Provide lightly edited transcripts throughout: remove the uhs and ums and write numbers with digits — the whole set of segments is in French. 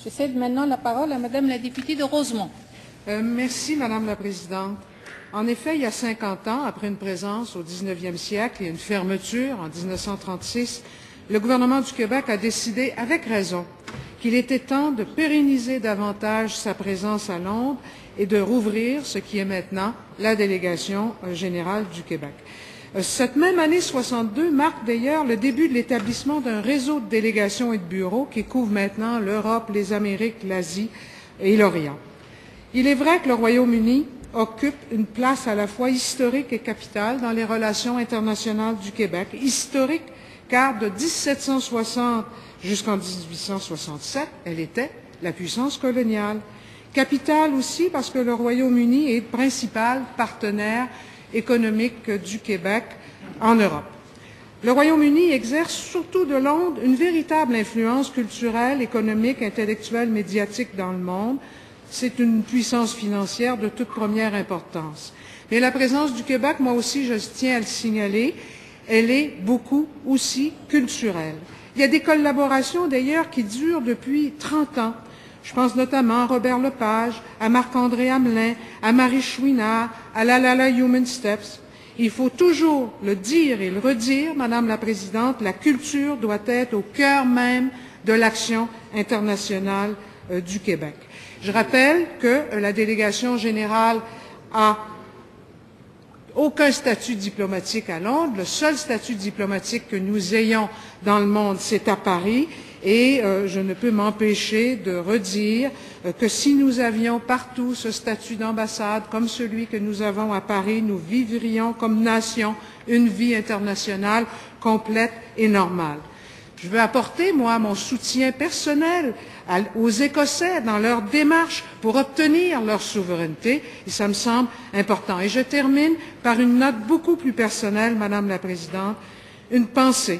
Je cède maintenant la parole à Madame la députée de Rosemont. Merci, Madame la Présidente. En effet, il y a 50 ans, après une présence au 19e siècle et une fermeture en 1936, le gouvernement du Québec a décidé, avec raison, qu'il était temps de pérenniser davantage sa présence à Londres et de rouvrir ce qui est maintenant la délégation générale du Québec. Cette même année 62 marque d'ailleurs le début de l'établissement d'un réseau de délégations et de bureaux qui couvre maintenant l'Europe, les Amériques, l'Asie et l'Orient. Il est vrai que le Royaume-Uni occupe une place à la fois historique et capitale dans les relations internationales du Québec. Historique car de 1760 jusqu'en 1867, elle était la puissance coloniale. Capitale aussi parce que le Royaume-Uni est le principal partenaire économique du Québec en Europe. Le Royaume-Uni exerce surtout de Londres une véritable influence culturelle, économique, intellectuelle, médiatique dans le monde. C'est une puissance financière de toute première importance. Mais la présence du Québec, moi aussi, je tiens à le signaler, elle est beaucoup aussi culturelle. Il y a des collaborations d'ailleurs qui durent depuis 30 ans. Je pense notamment à Robert Lepage, à Marc-André Hamelin, à Marie Chouinard, à la Human Steps. Il faut toujours le dire et le redire, Madame la Présidente, la culture doit être au cœur même de l'action internationale du Québec. Je rappelle que la délégation générale a aucun statut diplomatique à Londres. Le seul statut diplomatique que nous ayons dans le monde, c'est à Paris. Et je ne peux m'empêcher de redire que si nous avions partout ce statut d'ambassade comme celui que nous avons à Paris, nous vivrions comme nation une vie internationale complète et normale. Je veux apporter, moi, mon soutien personnel aux Écossais dans leur démarche pour obtenir leur souveraineté, et ça me semble important. Et je termine par une note beaucoup plus personnelle, Madame la Présidente, une pensée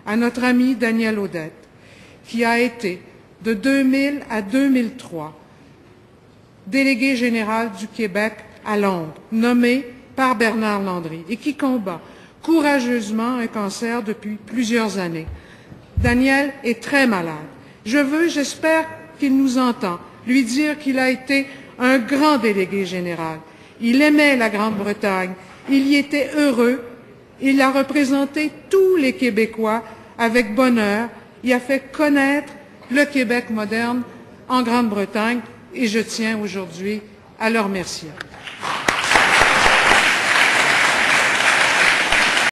à notre ami Daniel Audette, qui a été, de 2000 à 2003, délégué général du Québec à Londres, nommé par Bernard Landry, et qui combat courageusement un cancer depuis plusieurs années. Daniel est très malade. J'espère qu'il nous entend, lui dire qu'il a été un grand délégué général. Il aimait la Grande-Bretagne, il y était heureux, il a représenté tous les Québécois avec bonheur. Il a fait connaître le Québec moderne en Grande-Bretagne et je tiens aujourd'hui à le remercier.